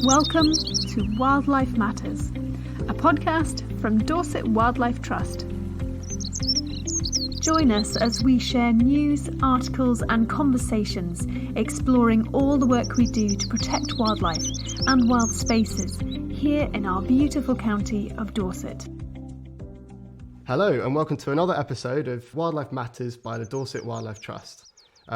Welcome to Wildlife Matters, a podcast from Dorset Wildlife Trust. Join us as we share news, articles and conversations exploring all the work we do to protect wildlife and wild spaces here in our beautiful county of Dorset. Hello and welcome to another episode of Wildlife Matters by the Dorset Wildlife Trust.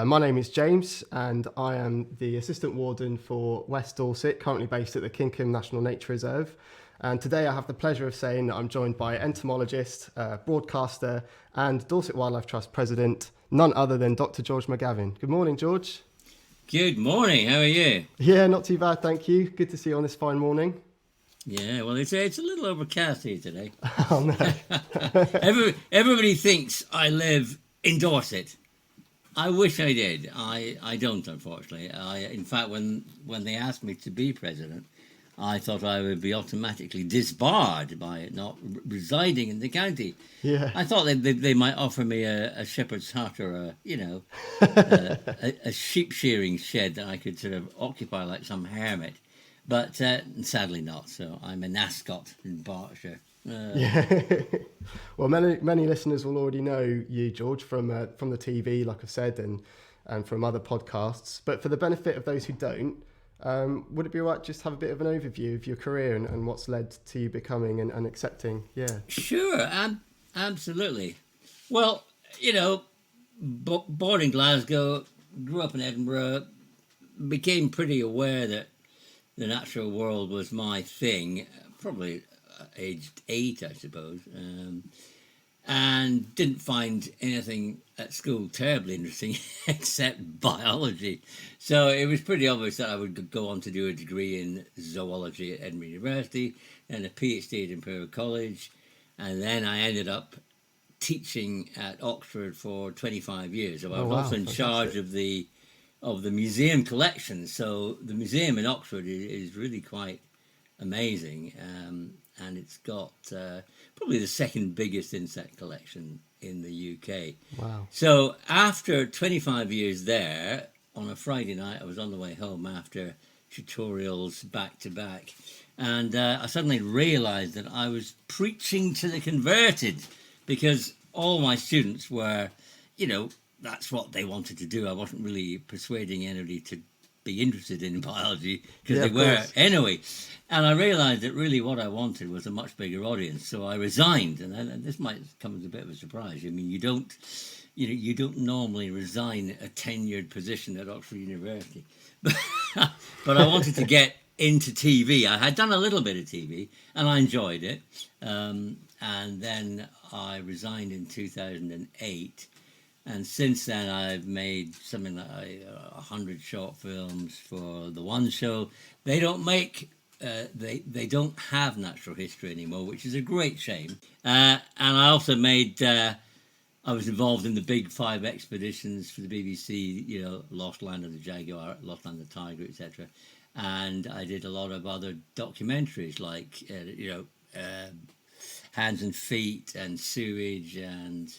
My name is James and I am the Assistant Warden for West Dorset, currently based at the Kinkham National Nature Reserve. And today I have the pleasure of saying that I'm joined by entomologist, broadcaster and Dorset Wildlife Trust President, none other than Dr. George McGavin. Good morning, George. Good morning, how are you? Yeah, not too bad, thank you. Good to see you on this fine morning. Yeah, well, it's a little overcast here today. Oh, no. Everybody thinks I live in Dorset. I wish I did. I don't, unfortunately. In fact, when they asked me to be president, I thought I would be automatically disbarred by not residing in the county. Yeah. I thought they might offer me a shepherd's hut or a sheep shearing shed that I could sort of occupy like some hermit. But sadly not. So I'm an ascot in Berkshire. Yeah. Well, many listeners will already know you, George, from the TV, like I've said, and from other podcasts. But for the benefit of those who don't, would it be all right just have a bit of an overview of your career and what's led to you becoming and accepting? Yeah. Sure, absolutely. Well, born in Glasgow, grew up in Edinburgh, became pretty aware that the natural world was my thing, probably aged 8, I suppose, and didn't find anything at school terribly interesting except biology. So it was pretty obvious that I would go on to do a degree in zoology at Edinburgh University and a PhD at Imperial College, and then I ended up teaching at Oxford for 25 years. So I was also in charge of the museum collection. So the museum in Oxford is really quite amazing, and it's got probably the second biggest insect collection in the UK. Wow. So after 25 years there, on a Friday night, I was on the way home after tutorials back to back, and I suddenly realised that I was preaching to the converted, because all my students were, that's what they wanted to do. I wasn't really persuading anybody to be interested in biology because they were anyway. And I realised that really what I wanted was a much bigger audience. So I resigned, and this might come as a bit of a surprise. I mean, you don't normally resign a tenured position at Oxford University, but I wanted to get into TV. I had done a little bit of TV, and I enjoyed it. And then I resigned in 2008. And since then, I've made something like 100 short films for the One Show. They don't make, they don't have natural history anymore, which is a great shame. And I also made, I was involved in the big 5 expeditions for the BBC, Lost Land of the Jaguar, Lost Land of the Tiger, etc. And I did a lot of other documentaries like, Hands and Feet and Sewage and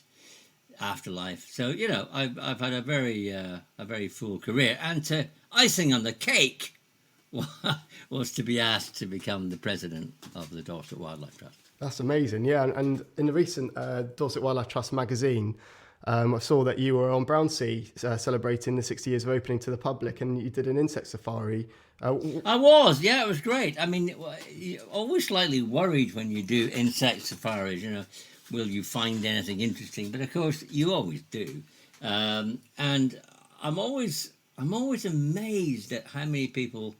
Afterlife. So I've had a very full career, and icing on the cake was to be asked to become the president of the Dorset Wildlife Trust. That's amazing. Yeah, and in the recent Dorset Wildlife Trust magazine, I saw that you were on Brownsea celebrating the 60 years of opening to the public, and you did an insect safari. I was, yeah, it was great. I mean, you're always slightly worried when you do insect safaris, will you find anything interesting? But of course, you always do. And I'm always amazed at how many people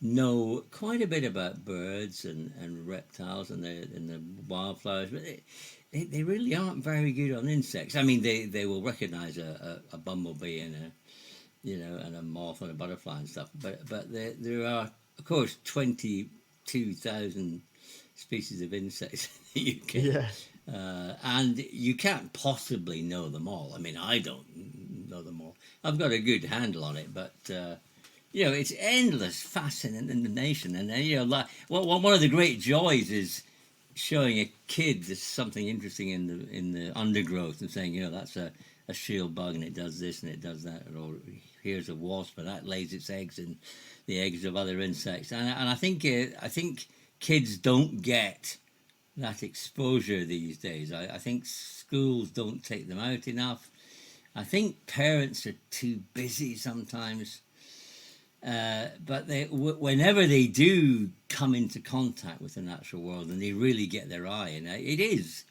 know quite a bit about birds and reptiles and the wildflowers, but they really aren't very good on insects. I mean, they will recognise a bumblebee and a moth and a butterfly and stuff. But there are, of course, 22,000 species of insects in the UK. Yeah. And you can't possibly know them all. I mean, I don't know them all. I've got a good handle on it, but it's endless fascination. And one of the great joys is showing a kid something interesting in the undergrowth and saying, that's a a shield bug and it does this and it does that, or here's a wasp and that lays its eggs in the eggs of other insects. And I think kids don't get that exposure these days. I think schools don't take them out enough. I think parents are too busy sometimes. But whenever they do come into contact with the natural world and they really get their eye in it, it is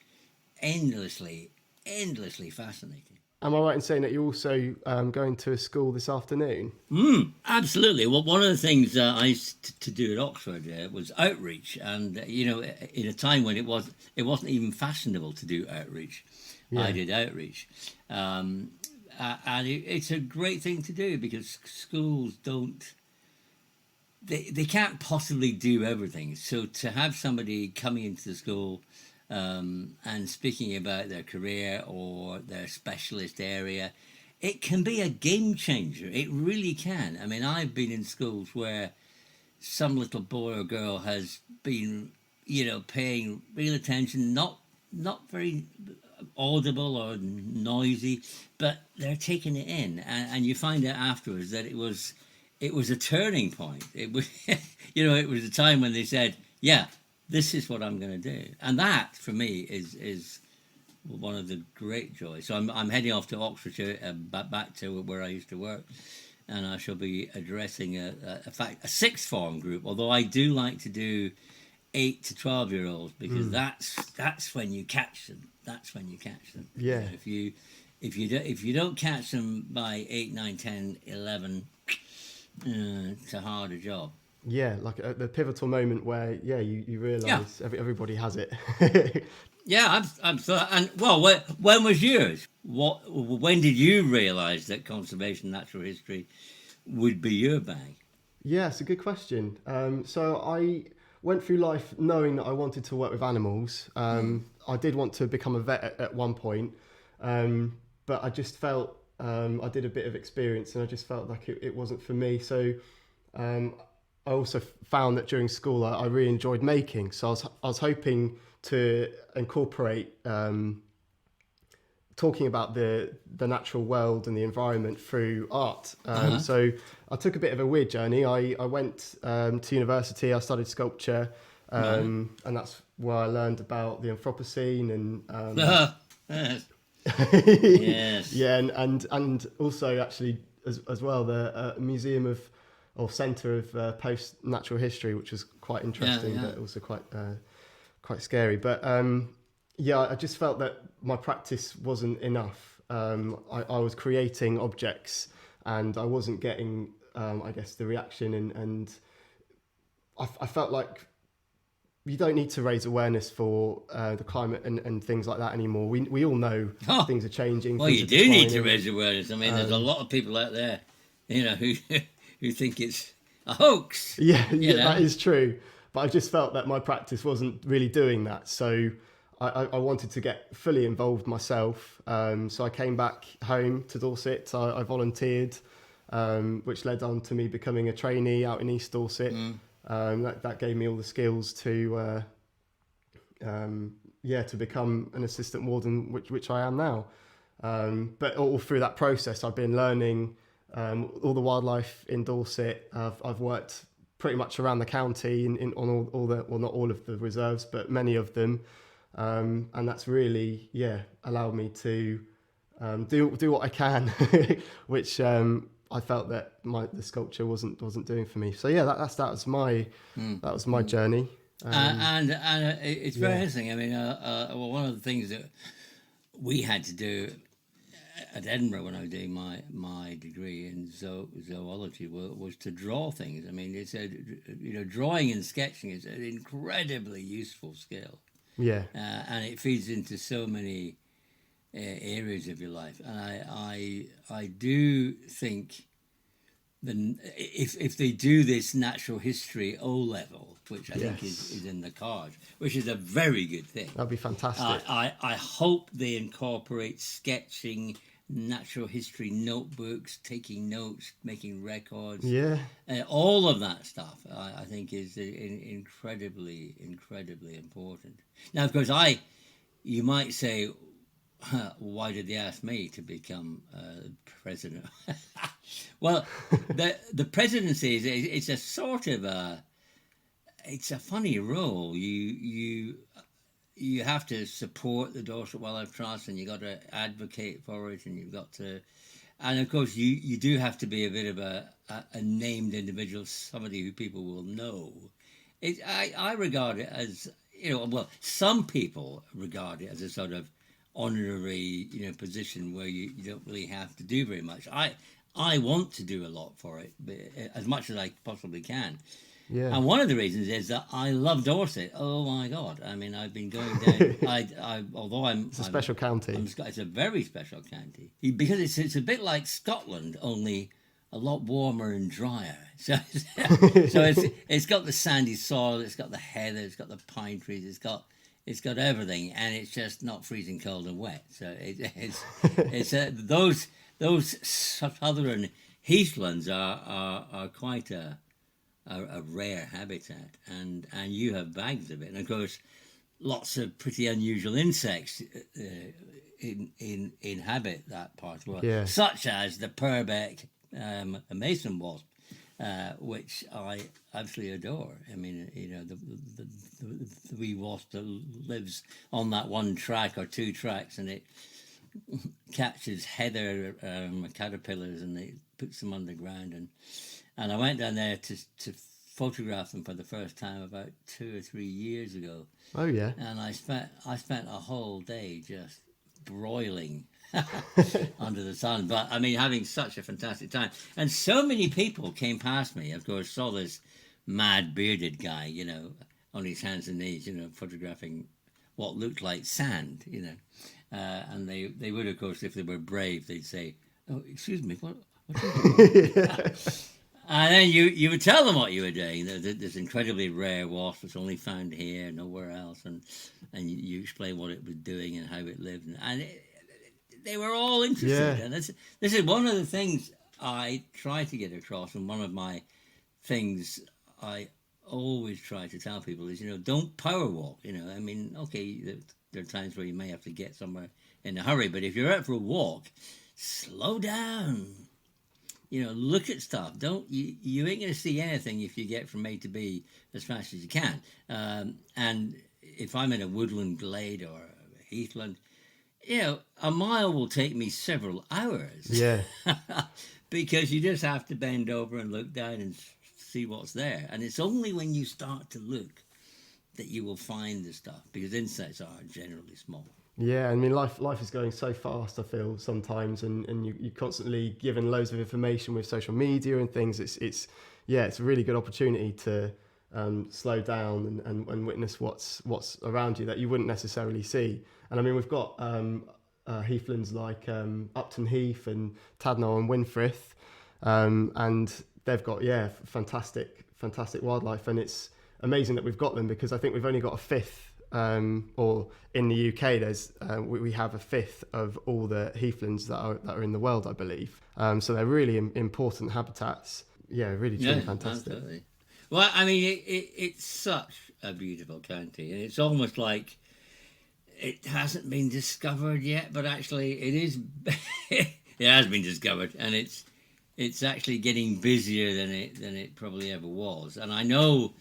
endlessly fascinating. Am I right in saying that you're also going to a school this afternoon? Absolutely. Well, one of the things I used to do at Oxford was outreach, and in a time when it wasn't even fashionable to do outreach, I did outreach, and it's a great thing to do because schools don't. They can't possibly do everything. So to have somebody coming into the school and speaking about their career or their specialist area, it can be a game changer. It really can. I mean, I've been in schools where some little boy or girl has been, paying real attention, not very audible or noisy, but they're taking it in, and you find out afterwards that it was a turning point. It was, it was a time when they said, yeah, this is what I'm going to do. And that, for me, is one of the great joys. So I'm heading off to Oxfordshire, back to where I used to work, and I shall be addressing a sixth form group, although I do like to do 8 to 12-year-olds, because that's when you catch them. That's when you catch them. Yeah. If you don't catch them by 8, 9, 10, 11, it's a harder job. Yeah, like the pivotal moment where you realise everybody has it. Yeah, I'm so. And well, when was yours? When did you realise that conservation, natural history, would be your bag? Yeah, it's a good question. So I went through life knowing that I wanted to work with animals. I did want to become a vet at one point, but I just felt I did a bit of experience and I just felt like it wasn't for me. So I also found that during school I really enjoyed making. So I was hoping to incorporate talking about the natural world and the environment through art. So I took a bit of a weird journey. I went to university, I studied sculpture, and that's where I learned about the Anthropocene and Yes. yeah, and also actually as well the Museum of or Centre of Post Natural History, which was quite interesting, but also quite scary. But I just felt that my practice wasn't enough. I was creating objects and I wasn't getting, I guess, the reaction, and I felt like you don't need to raise awareness for the climate and things like that anymore. We all know things are changing. Well, you do need to raise awareness. I mean, there's a lot of people out there, who think it's a hoax. Yeah, that is true. But I just felt that my practice wasn't really doing that. So I wanted to get fully involved myself. So I came back home to Dorset. I volunteered, which led on to me becoming a trainee out in East Dorset. That gave me all the skills to become an assistant warden, which I am now. But all through that process, I've been learning all the wildlife in Dorset. I've worked pretty much around the county on all the, well, not all of the reserves, but many of them, and that's really allowed me to do what I can, which I felt that the sculpture wasn't doing for me. So that was my journey. And it's very interesting. I mean, one of the things that we had to do at Edinburgh when I was doing my degree in zoology was to draw things. I mean, it's drawing and sketching is an incredibly useful skill. Yeah, and it feeds into so many areas of your life. And I do think that if they do this natural history O level, which I think is in the cards, which is a very good thing. That'd be fantastic. I hope they incorporate sketching, natural history notebooks, taking notes, making records. Yeah. All of that stuff, I think, is incredibly important. Now, of course, you might say, why did they ask me to become president? Well, the presidency it's a sort of it's a funny role. You have to support the Dorset Wildlife Trust, and you got to advocate for it, and you've got to, and of course you do have to be a bit of a named individual, somebody who people will know. I regard it as, well, some people regard it as a sort of honorary, position where you don't really have to do very much. I want to do a lot for it, but as much as I possibly can. Yeah. And one of the reasons is that I love Dorset. Oh my God! I mean, I've been going down. Although it's a special county. It's a very special county because it's a bit like Scotland, only a lot warmer and drier. So it's got the sandy soil, it's got the heather, it's got the pine trees, it's got everything, and it's just not freezing cold and wet. So it's those southern heathlands are quite a rare habitat, and you have bags of it, and of course lots of pretty unusual insects inhabit that part of the world, such as the purbeck, a mason wasp, which I absolutely adore. I mean, the wee wasp that lives on that one track or two tracks, and it catches heather caterpillars, and it puts them underground, and I went down there to photograph them for the first time about 2 or 3 years ago. Oh yeah. And I spent a whole day just broiling under the sun. But I mean, having such a fantastic time. And so many people came past me. Of course, saw this mad bearded guy, on his hands and knees, photographing what looked like sand, and they would, of course, if they were brave, they'd say, "Oh, excuse me, what are you doing?" And then you would tell them what you were doing. This incredibly rare wasp that's only found here, nowhere else, and you explain what it was doing and how it lived, and they were all interested. Yeah. And this is one of the things I try to get across, and one of my things I always try to tell people is, don't power walk. I mean, okay, there are times where you may have to get somewhere in a hurry, but if you're out for a walk, slow down. Look at stuff. You ain't going to see anything if you get from A to B as fast as you can. And if I'm in a woodland glade or a heathland, a mile will take me several hours. Yeah. Because you just have to bend over and look down and see what's there. And it's only when you start to look that you will find the stuff, because insects are generally small. Yeah, I mean, life is going so fast, I feel, sometimes, and you're constantly given loads of information with social media and things. It's a really good opportunity to slow down and witness what's around you that you wouldn't necessarily see. And I mean, we've got heathlands like Upton Heath and Tadnall and Winfrith, and they've got fantastic wildlife, and it's amazing that we've got them, because I think we've only got a fifth. Or in the UK, there's we have a fifth of all the heathlands that are in the world, I believe. So they're really important habitats. Yeah, really truly fantastic. Absolutely. Well, I mean, it's such a beautiful county, and it's almost like it hasn't been discovered yet, but actually it is. It has been discovered, and it's actually getting busier than it probably ever was. And I know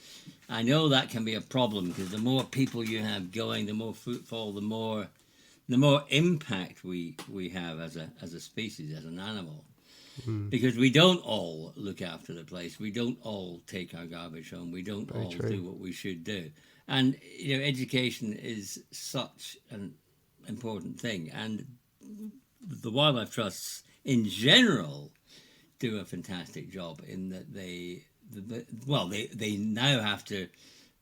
that can be a problem, because the more people you have going, the more footfall, the more impact we have as a species, as an animal. Because we don't all look after the place, we don't all take our garbage home, we don't all do what we should do. And education is such an important thing, and the wildlife trusts in general do a fantastic job in that they now have to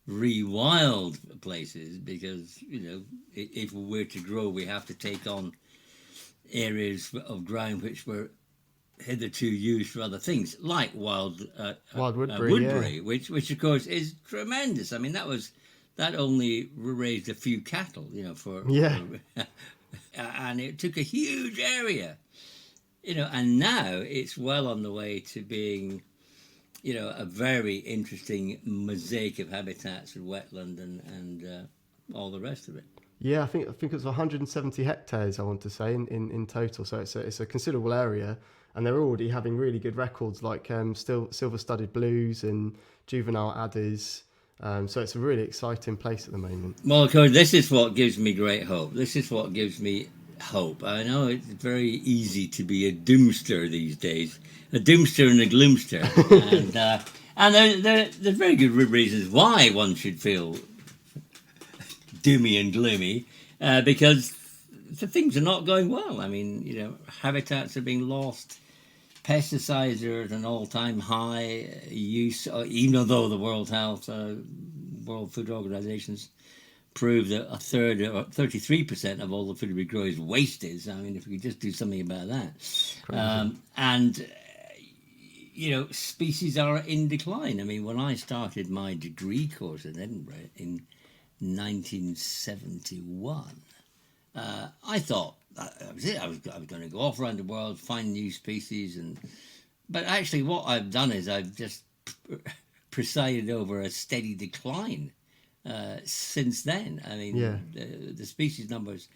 rewild places, because if we're to grow, we have to take on areas of ground which were hitherto used for other things, like wild woodbury, which of course is tremendous. I mean, that only raised a few cattle, and it took a huge area. And now it's well on the way to being, a very interesting mosaic of habitats and wetland and all the rest of it. Yeah, I think it's 170 hectares, I want to say, in total. So it's a considerable area, and they're already having really good records like still silver-studded blues and juvenile adders. So it's a really exciting place at the moment. Well, of course, this is what gives me great hope. This is what gives me hope. I know it's very easy to be a doomster these days, a doomster and a gloomster, and there's very good reasons why one should feel doomy and gloomy, because the things are not going well. I mean, habitats are being lost. Pesticides are at an all-time high use, even though the World Food Organization's proved that a third, or 33% of all the food we grow is wasted. I mean, if we could just do something about that. Species are in decline. I mean, when I started my degree course in Edinburgh in 1971, I thought that was it. I was going to go off around the world, find new species, but actually what I've done is I've just presided over a steady decline since then. I mean, the species numbers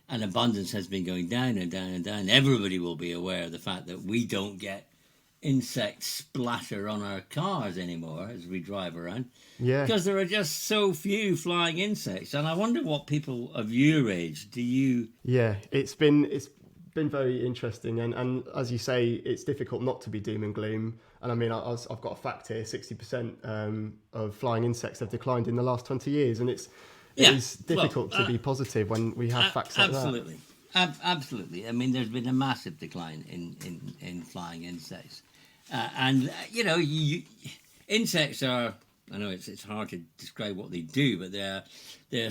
and abundance has been going down and down and down. Everybody will be aware of the fact that we don't get insect splatter on our cars anymore as we drive around, because there are just so few flying insects. And I wonder what people of your age it's been very interesting, and as you say, it's difficult not to be doom and gloom. And I mean, I've got a fact here: 60% of flying insects have declined in the last 20 years, and it's difficult to be positive when we have facts like that. Absolutely. I mean, there's been a massive decline in flying insects. Insects are, I know it's hard to describe what they do, but they're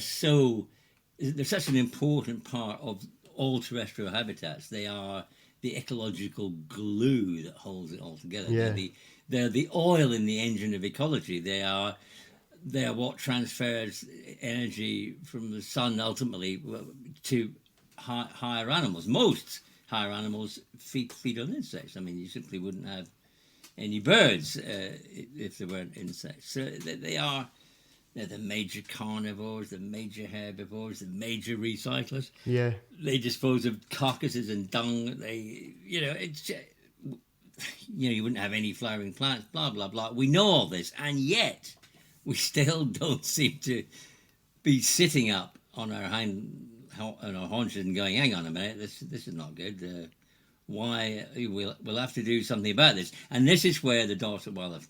such an important part of all terrestrial habitats. They are the ecological glue that holds it all together. Yeah. They're the oil in the engine of ecology. They are what transfers energy from the sun ultimately to higher animals. Most higher animals feed on insects. I mean, you simply wouldn't have any birds if there weren't insects. So they're the major carnivores, the major herbivores, the major recyclers. Yeah. They dispose of carcasses and dung. You wouldn't have any flowering plants, blah, blah, blah. We know all this, and yet we still don't seem to be sitting up on our haunches and going, hang on a minute, this is not good. Why we'll have to do something about this. And this is where the Dorset Wildlife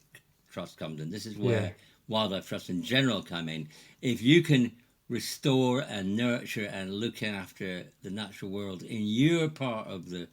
Trust comes in. This is where wildlife trusts in general come in. If you can restore and nurture and look after the natural world in your part of the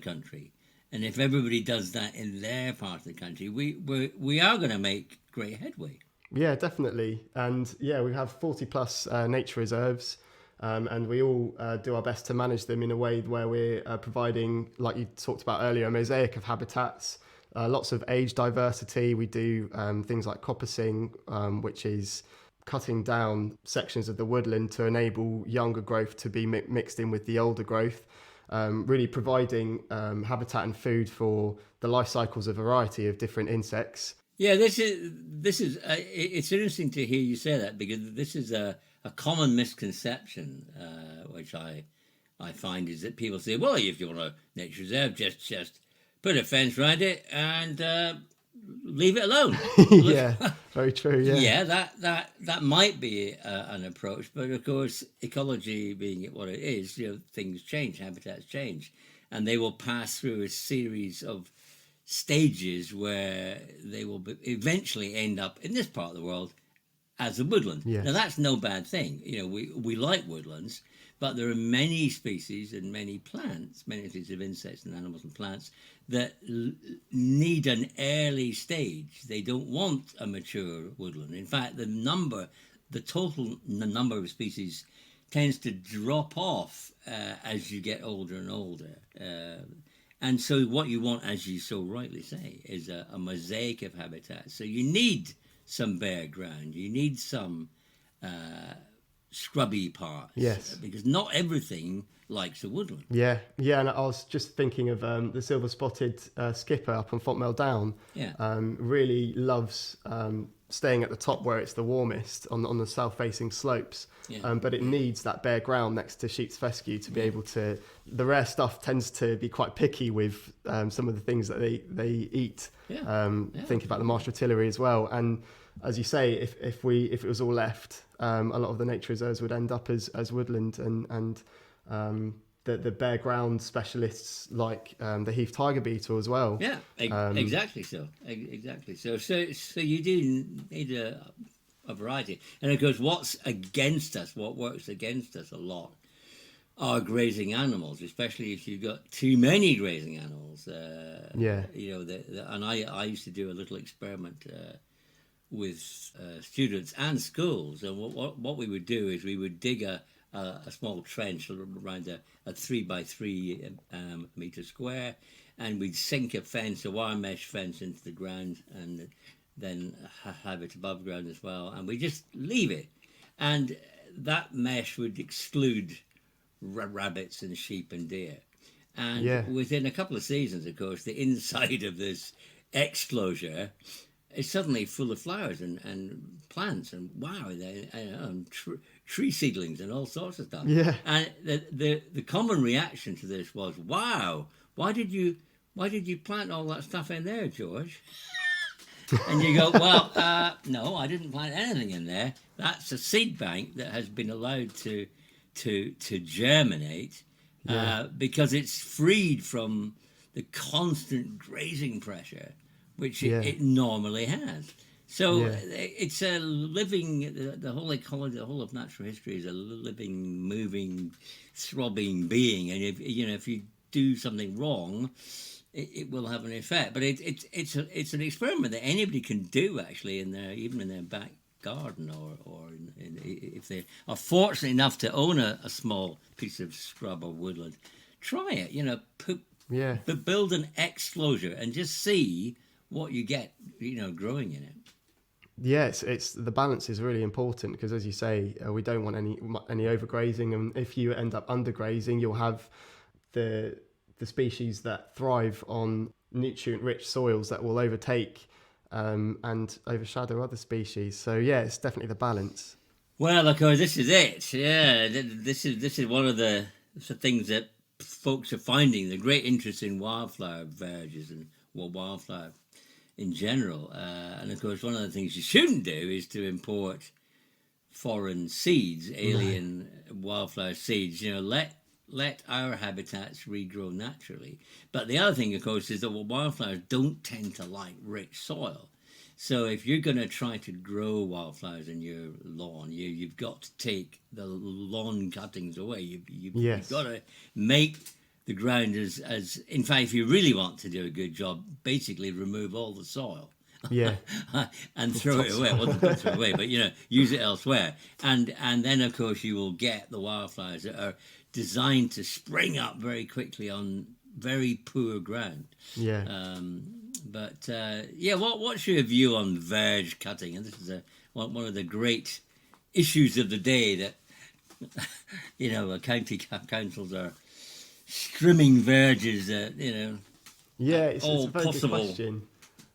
country, and if everybody does that in their part of the country, we are going to make great headway. Yeah, definitely. And we have 40 plus nature reserves. And we all do our best to manage them in a way where we're providing, like you talked about earlier, a mosaic of habitats, lots of age diversity. We do things like coppicing, which is cutting down sections of the woodland to enable younger growth to be mixed in with the older growth, really providing habitat and food for the life cycles of a variety of different insects. Yeah, this is it's interesting to hear you say that, because this is a common misconception, which I find, is that people say, well, if you want a nature reserve, just put a fence around it and leave it alone. Yeah, very true. Yeah, that might be an approach, but of course, ecology being what it is, things change, habitats change, and they will pass through a series of stages where they will eventually end up in this part of the world as a woodland. Yes. Now, that's no bad thing. We like woodlands, but there are many species and many plants, many species of insects and animals and plants that need an early stage. They don't want a mature woodland. In fact, the total number of species tends to drop off as you get older and older. And so what you want, as you so rightly say, is a mosaic of habitats. So you need some bare ground, you need some scrubby parts. Yes. Because not everything likes a woodland. Yeah, and I was just thinking of the silver-spotted skipper up on Fontmell Down. Yeah. Really loves staying at the top where it's the warmest on the south-facing slopes. Yeah. But it needs that bare ground next to sheep's fescue to be able to. The rare stuff tends to be quite picky with some of the things that they eat. Think about the marsh artillery as well. And as you say, if it was all left, a lot of the nature reserves would end up as woodland, and the bare ground specialists like the Heath tiger beetle as well. Yeah, exactly so. Exactly so. So you do need a variety. And of course, what's against us, what works against us a lot, are grazing animals, especially if you've got too many grazing animals. And I used to do a little experiment with students and schools. And what we would do is we would dig a small trench around a 3x3 meter square, and we'd sink a wire mesh fence into the ground, and then have it above ground as well, and we just leave it, and that mesh would exclude rabbits and sheep and deer, and within a couple of seasons, of course, the inside of this exclosure is suddenly full of flowers and plants, and tree seedlings and all sorts of stuff. Yeah. And the common reaction to this was, "Wow, why did you plant all that stuff in there, George?" And you go, "Well, no, I didn't plant anything in there. That's a seed bank that has been allowed to germinate because it's freed from the constant grazing pressure which it normally has." So it's a living, the whole ecology, the whole of natural history is a living, moving, throbbing being. And if you do something wrong, it will have an effect. But it's an experiment that anybody can do, actually, even in their back garden, or if they are fortunate enough to own a small piece of scrub or woodland. Try it, but build an exclosure and just see what you get, growing in it. Yes, it's the balance is really important, because, as you say, we don't want any overgrazing, and if you end up undergrazing, you'll have the species that thrive on nutrient-rich soils that will overtake and overshadow other species. So it's definitely the balance. Well, of course, this is it. Yeah, this is one of the things that folks are finding, the great interest in wildflower verges and wildflower in general. And of course, one of the things you shouldn't do is to import foreign seeds, alien wildflower seeds. Let our habitats regrow naturally. But the other thing, of course, is that wildflowers don't tend to like rich soil. So if you're going to try to grow wildflowers in your lawn, you've got to take the lawn cuttings away. You've got to make the ground as in fact, if you really want to do a good job, basically remove all the soil. And throw it away. Well, don't throw it away, but use it elsewhere. And then, of course, you will get the wildflowers that are designed to spring up very quickly on very poor ground. What's your view on verge cutting? And this is one of the great issues of the day that county councils are trimming verges. It's a very good question.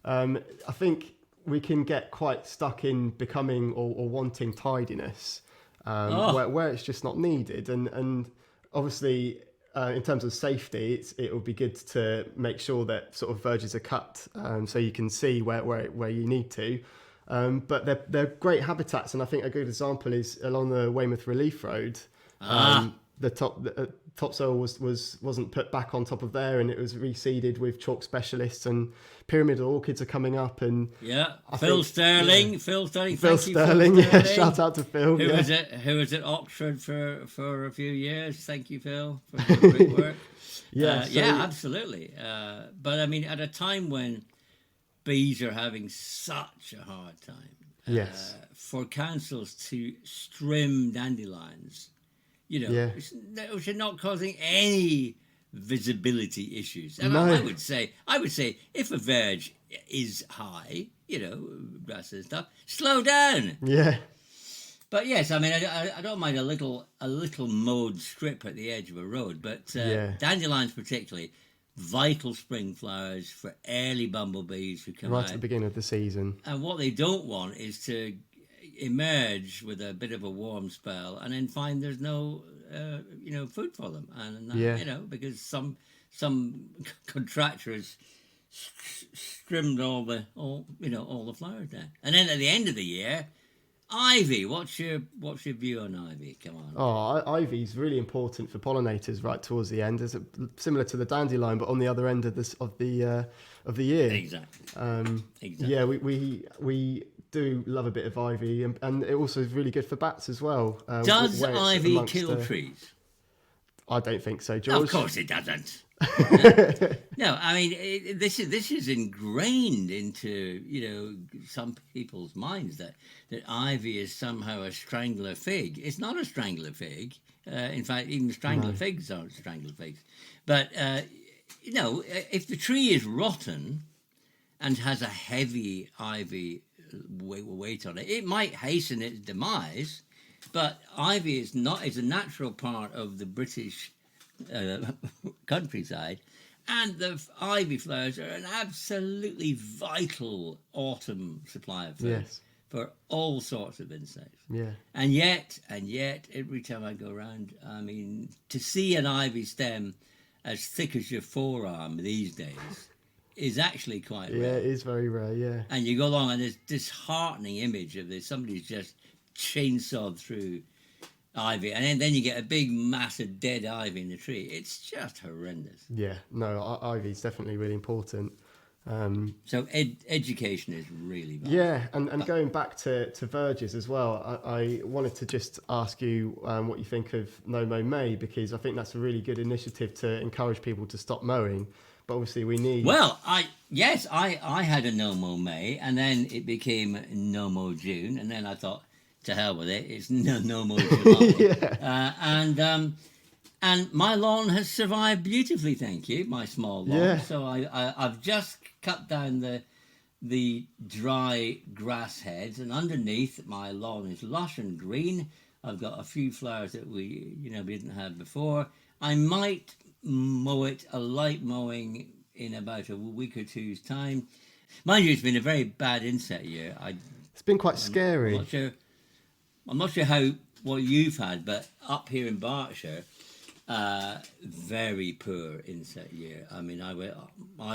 I think we can get quite stuck in becoming or wanting tidiness, where it's just not needed, and obviously in terms of safety, it would be good to make sure that sort of verges are cut so you can see where you need to. But they're great habitats, and I think a good example is along the Weymouth Relief Road. The topsoil wasn't put back on top of there, and it was reseeded with chalk specialists, and pyramidal orchids are coming up. And Phil Sterling, shout out to Phil. Who was at Oxford for a few years. Thank you, Phil, for your great work. Absolutely. But I mean, at a time when bees are having such a hard time, for councils to trim dandelions, which are not causing any visibility issues. And I would say if a verge is high, grass and stuff, slow down. Yeah. But yes, I mean, I don't mind a little mowed strip at the edge of a road, but dandelions particularly, vital spring flowers for early bumblebees who come Right out. at the beginning of the season. And what they don't want is to emerge with a bit of a warm spell and then find there's no, food for them. And, because some contractor has trimmed all the flowers down. And then at the end of the year, ivy. What's your view on ivy? Come on. Oh, ivy is really important for pollinators right towards the end. It's similar to the dandelion, but on the other end of the year. Exactly. Exactly. Yeah, we do love a bit of ivy, and it also is really good for bats as well. Does ivy kill trees? I don't think so, George. Of course it doesn't. No, I mean this is ingrained into some people's minds that ivy is somehow a strangler fig. It's not a strangler fig. In fact, even strangler figs aren't strangler figs. But if the tree is rotten and has a heavy ivy weight on it, it might hasten its demise. But ivy is a natural part of the British countryside, and the ivy flowers are an absolutely vital autumn supply of food for all sorts of insects. Yeah. And yet, every time I go around, I mean, to see an ivy stem as thick as your forearm these days is actually quite rare. Yeah, it is very rare, yeah. And you go along and there's this disheartening image of this, somebody's just chainsawed through ivy, and then you get a big mass of dead ivy in the tree. It's just horrendous. Yeah, no, ivy is definitely really important. So education is really vital. Yeah, and going back to verges as well, I wanted to just ask you what you think of No Mow May, because I think that's a really good initiative to encourage people to stop mowing. But obviously we need... Well, I had a No Mow May, and then it became No Mow June, and then I thought, to hell with it, it's no more July. Yeah. And my lawn has survived beautifully, thank you, my small lawn. Yeah. So I've just cut down the dry grass heads, and underneath my lawn is lush and green. I've got a few flowers that we didn't have before. I might mow it, a light mowing, in about a week or two's time. Mind you, it's been a very bad insect year. It's been quite scary. I'm not sure what you've had, but up here in Berkshire, very poor insect year. I mean, I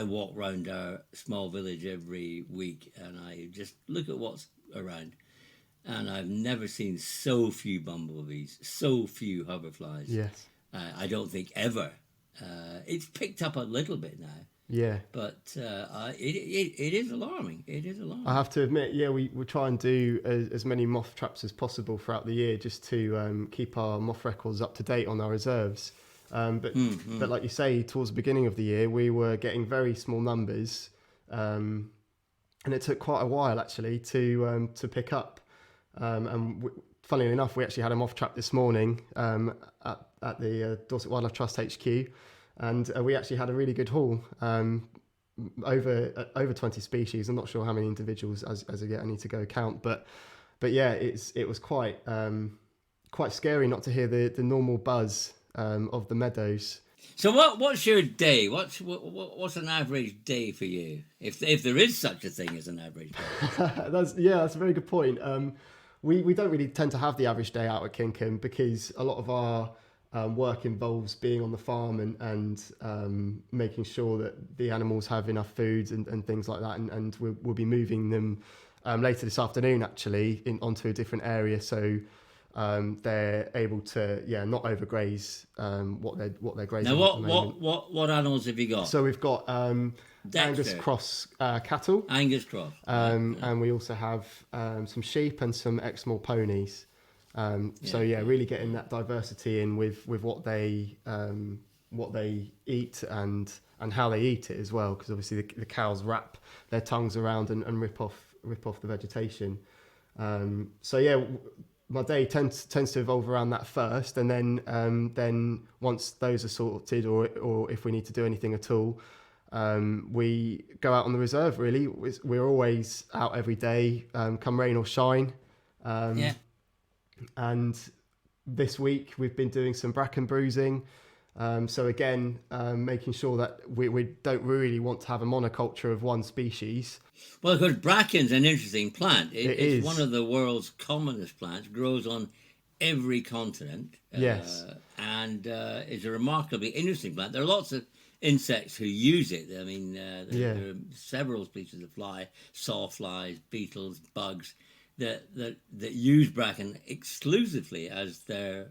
walk round our small village every week, and I just look at what's around, and I've never seen so few bumblebees, so few hoverflies. Yes. I don't think ever. It's picked up a little bit now. Yeah. But it is alarming. It is alarming. I have to admit, yeah, we try and do as many moth traps as possible throughout the year, just to keep our moth records up to date on our reserves. But like you say, towards the beginning of the year, we were getting very small numbers, and it took quite a while actually to pick up. Funnily enough, we actually had a moth trap this morning at the Dorset Wildlife Trust HQ. And we actually had a really good haul, over 20 species. I'm not sure how many individuals as of yet. I need to go count, but yeah, it was quite scary not to hear the normal buzz of the meadows. So what's your day? What's an average day for you? If there is such a thing as an average day. That's a very good point. We don't really tend to have the average day out at Kinkham because a lot of our work involves being on the farm and making sure that the animals have enough food and things like that. And we'll be moving them later this afternoon, actually, onto a different area. So they're able to, not overgraze what they're grazing. Now, what animals have you got? So we've got Angus cross cattle. Angus cross. And we also have some sheep and some Exmoor ponies. Really getting that diversity in with what they eat and how they eat it as well, because obviously the cows wrap their tongues around and rip off the vegetation. My day tends to evolve around that first, and then once those are sorted, or if we need to do anything at all, we go out on the reserve. Really, we're always out every day, come rain or shine. And this week we've been doing some bracken bruising, So again, making sure that we don't really want to have a monoculture of one species. Well, because bracken's an interesting plant. It's is. one of the world's commonest plants, grows on every continent. Yes. And is a remarkably interesting plant. There are lots of insects who use it. I mean, there are several species of fly, sawflies, beetles, bugs, that use bracken exclusively as their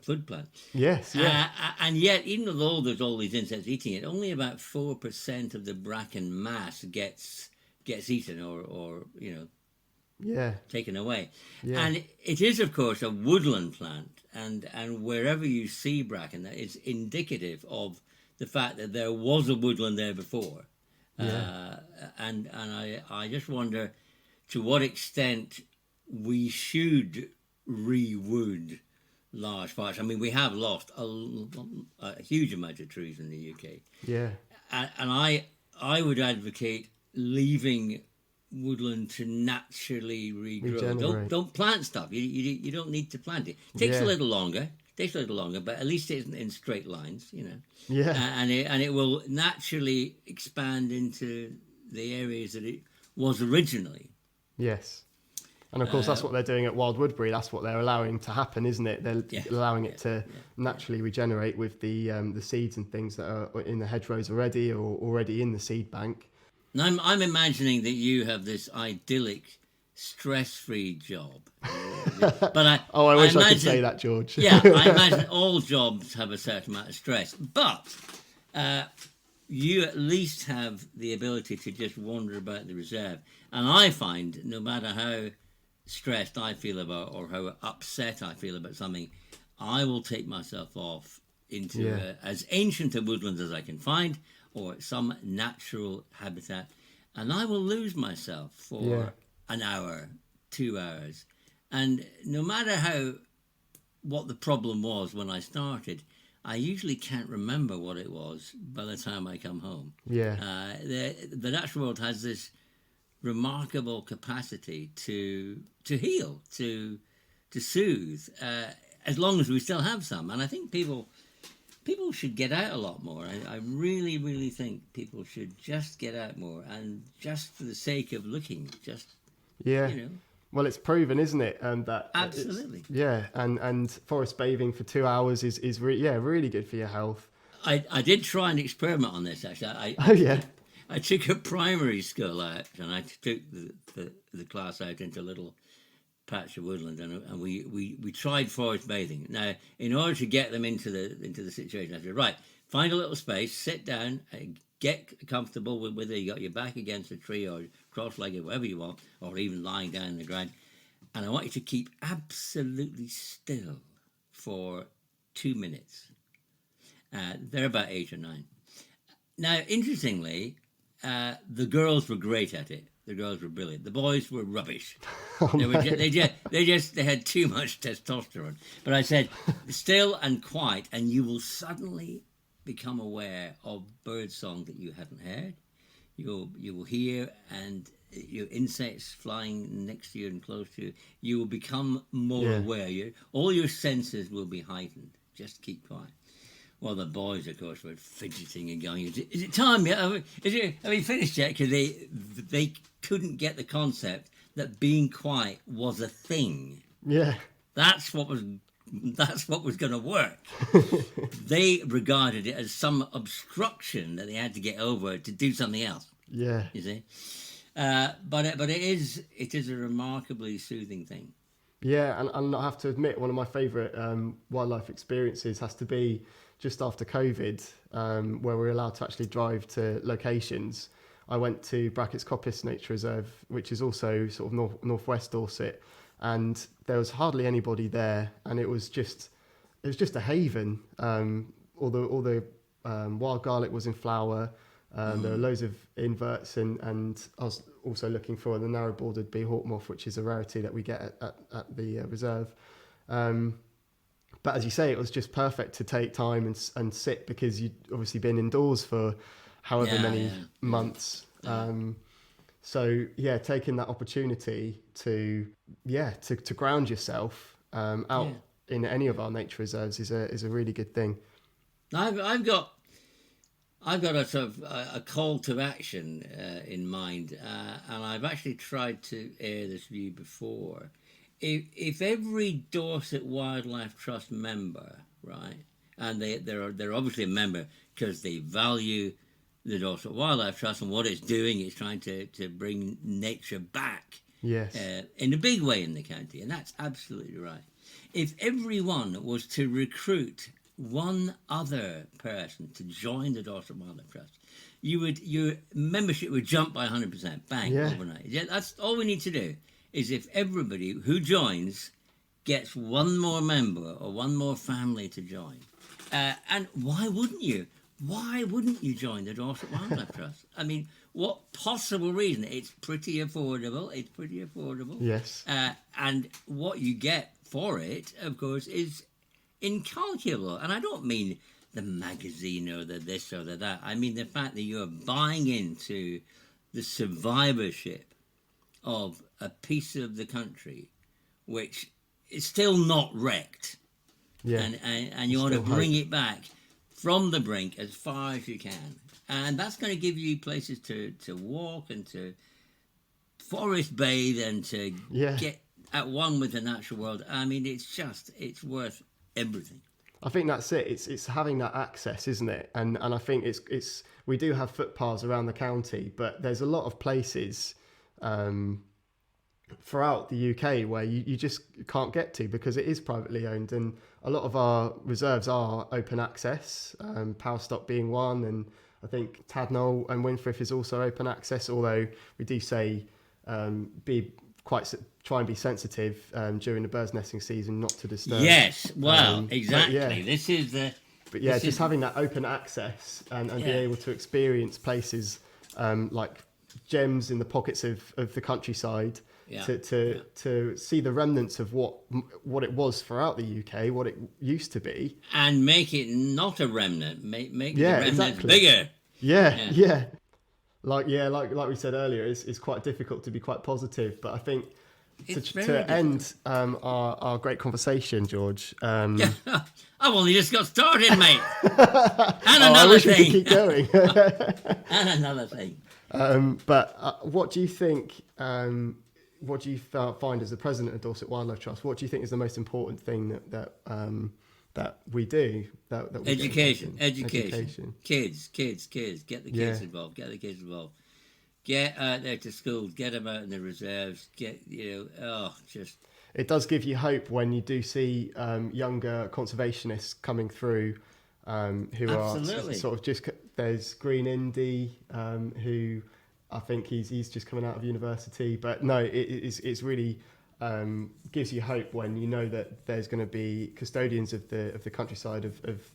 food plant. Yes, yeah. And yet, even though there's all these insects eating it, only about 4% of the bracken mass gets eaten or taken away. Yeah. And it is, of course, a woodland plant, and wherever you see bracken, it's indicative of the fact that there was a woodland there before. Yeah. And I just wonder to what extent we should re-wood large parts. I mean, we have lost a huge amount of trees in the UK. Yeah. And I would advocate leaving woodland to naturally regrow. Don't plant stuff. You don't need to plant it. It takes a little longer. But at least it isn't in straight lines, Yeah. And it will naturally expand into the areas that it was originally. Yes. And of course, that's what they're doing at Wild Woodbury. That's what they're allowing to happen, isn't it? They're allowing it to naturally regenerate with the seeds and things that are in the hedgerows already or already in the seed bank. And I'm imagining that you have this idyllic, stress-free job. But I wish I could say that, George. Yeah, I imagine all jobs have a certain amount of stress. But you at least have the ability to just wander about the reserve. And I find no matter how stressed I feel about or how upset I feel about something, I will take myself off into as ancient a woodland as I can find or some natural habitat, and I will lose myself for an hour, 2 hours. And no matter what the problem was when I started, I usually can't remember what it was by the time I come home. Yeah. The natural world has this remarkable capacity to heal, to soothe, as long as we still have some. And I think people should get out a lot more. I really, really think people should just get out more, and just for the sake of looking, Well, it's proven, isn't it? That absolutely. And forest bathing for 2 hours is really good for your health. I did try an experiment on this actually. I took a primary school out, and I took the class out into a little patch of woodland, and we tried forest bathing. Now, in order to get them into the situation, I said, right, find a little space, sit down, get comfortable with whether you got your back against a tree or cross-legged, whatever you want, or even lying down in the ground. And I want you to keep absolutely still for 2 minutes. They're about 8 or 9. Now, interestingly, the girls were great at it. The girls were brilliant. The boys were rubbish. They had too much testosterone. But I said, still and quiet, and you will suddenly become aware of bird song that you haven't heard. You will hear, and your insects flying next to you and close to you. You will become more aware. All your senses will be heightened. Just keep quiet. Well, the boys, of course, were fidgeting and going, is it time yet? Have we finished yet? Because they couldn't get the concept that being quiet was a thing. Yeah. That's what was going to work. They regarded it as some obstruction that they had to get over to do something else. Yeah. You see? But it is a remarkably soothing thing. Yeah, and I have to admit, one of my favourite wildlife experiences has to be just after COVID, where we're allowed to actually drive to locations. I went to Brackett's Coppice Nature Reserve, which is also sort of northwest Dorset, and there was hardly anybody there, and it was just a haven. All the wild garlic was in flower. There were loads of inverts, and I was also looking for the narrow-bordered bee hawk moth, which is a rarity that we get at the reserve. But as you say, it was just perfect to take time and sit, because you'd obviously been indoors for however many months. So taking that opportunity to ground yourself out in any of our nature reserves is a really good thing. I've got a sort of a call to action in mind, and I've actually tried to air this view before. If every Dorset Wildlife Trust member, right, and they're obviously a member because they value the Dorset Wildlife Trust and what it's doing, it's trying to bring nature back, yes, in a big way in the county, and that's absolutely right. If everyone was to recruit one other person to join the Dorset Wildlife Trust, your membership would jump by 100%, bang, overnight. Yeah, that's all we need to do. Is if everybody who joins gets one more member or one more family to join. And why wouldn't you? Why wouldn't you join the Dorset Wildlife Trust? I mean, what possible reason? It's pretty affordable. Yes. And what you get for it, of course, is incalculable. And I don't mean the magazine or the this or the that. I mean the fact that you're buying into the survivorship of a piece of the country which is still not wrecked, and you want to bring it back from the brink as far as you can, and that's going to give you places to walk and to forest bathe and to get at one with the natural world. I mean, it's worth everything. I think that's it. It's having that access, isn't it? And I think it's we do have footpaths around the county, but there's a lot of places throughout the UK where you just can't get to because it is privately owned, and a lot of our reserves are open access, Powerstock being one, and I think Tadnall and Winfrith is also open access, although we do say try and be sensitive during the birds nesting season, not to disturb. Yes, well, exactly. This is the... But yeah, just having that open access and being able to experience places like gems in the pockets of the countryside, to see the remnants of what it was throughout the UK, what it used to be, and make it not a remnant, make the remnant bigger. Yeah. Like we said earlier, it's quite difficult to be quite positive, but I think to end our great conversation, George. I've only just got started, mate. And I wish we could keep going. And another thing. But what do you think? What do you find as the president of Dorset Wildlife Trust? What do you think is the most important thing that we do? That we education. Kids. Get the kids involved. Get out there to schools. Get them out in the reserves. It does give you hope when you do see younger conservationists coming through, who Absolutely. are sort of just. There's Green Indy, who I think he's just coming out of university, but no, it's really gives you hope when you know that there's going to be custodians of the countryside of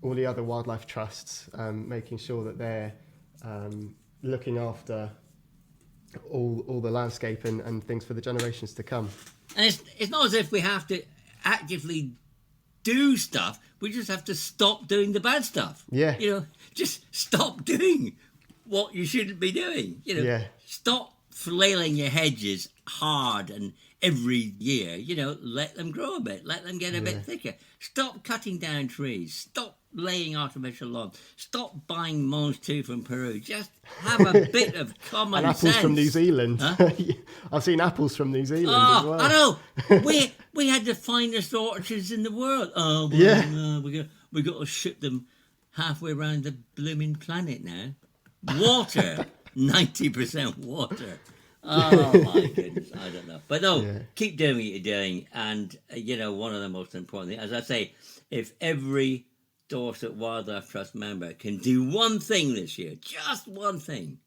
all the other wildlife trusts, making sure that they're looking after all the landscape and things for the generations to come. And it's not as if we have to actively do stuff. We just have to stop doing the bad stuff. Yeah. Just stop doing what you shouldn't be doing. Stop flailing your hedges hard and every year. Let them grow a bit. Let them get a bit thicker. Stop cutting down trees. Stop laying artificial lawns. Stop buying Mons 2 from Peru. Just have a bit of common and sense. Apples from New Zealand. Huh? I've seen apples from New Zealand as well. I know. We had the finest orchards in the world. We got to ship them halfway around the blooming planet now. Water, 90% water. Oh my goodness, I don't know. But no, keep doing what you're doing. And, one of the most important things, as I say, if every Dorset Wildlife Trust member can do one thing this year, just one thing,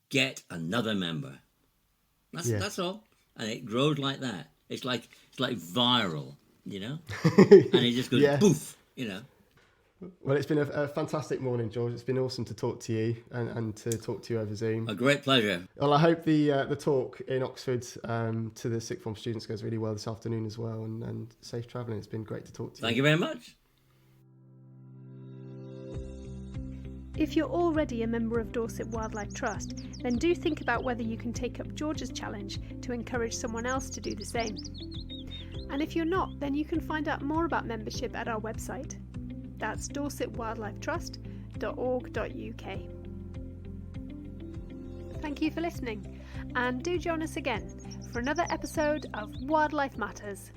get another member. That's all. And it grows like that. It's like viral, and it just goes poof, Well, it's been a fantastic morning, George. It's been awesome to talk to you and to talk to you over Zoom. A great pleasure. Well, I hope the talk in Oxford to the sixth form students goes really well this afternoon as well, and safe travelling. It's been great to talk to you. Thank you very much. If you're already a member of Dorset Wildlife Trust, then do think about whether you can take up George's challenge to encourage someone else to do the same. And if you're not, then you can find out more about membership at our website. That's dorsetwildlifetrust.org.uk. Thank you for listening, and do join us again for another episode of Wildlife Matters.